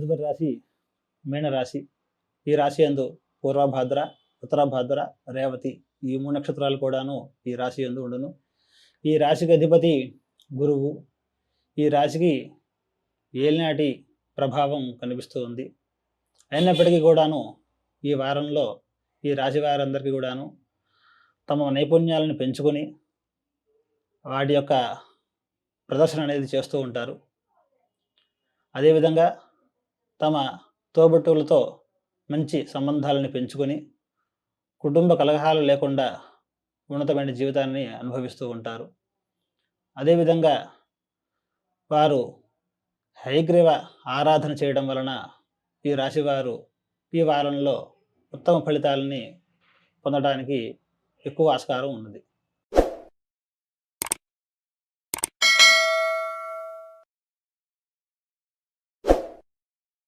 తదుపరి రాశి మీనరాశి. ఈ రాశి యందు పూర్వభాద్ర, ఉత్తరభాద్ర, రేవతి ఈ 3 నక్షత్రాలు కూడాను ఈ రాశి యందు ఉండును. ఈ రాశికి అధిపతి గురువు. ఈ రాశికి ఏలినాటి ప్రభావం కనిపిస్తూ ఉంది. అయినప్పటికీ కూడాను ఈ వారంలో ఈ రాశి వారందరికీ కూడాను తమ నైపుణ్యాలను పెంచుకొని వాటి యొక్క ప్రదర్శన అనేది చేస్తూ ఉంటారు. అదేవిధంగా తమ తోబుట్టువులతో మంచి సంబంధాలను పెంచుకొని కుటుంబ కలహాలు లేకుండా ఉన్నతమైన జీవితాన్ని అనుభవిస్తూ ఉంటారు. అదేవిధంగా వారు హయగ్రీవ ఆరాధన చేయడం వలన ఈ రాశివారు ఈ వారంలో ఉత్తమ ఫలితాలని పొందడానికి ఎక్కువ ఆస్కారం ఉన్నది.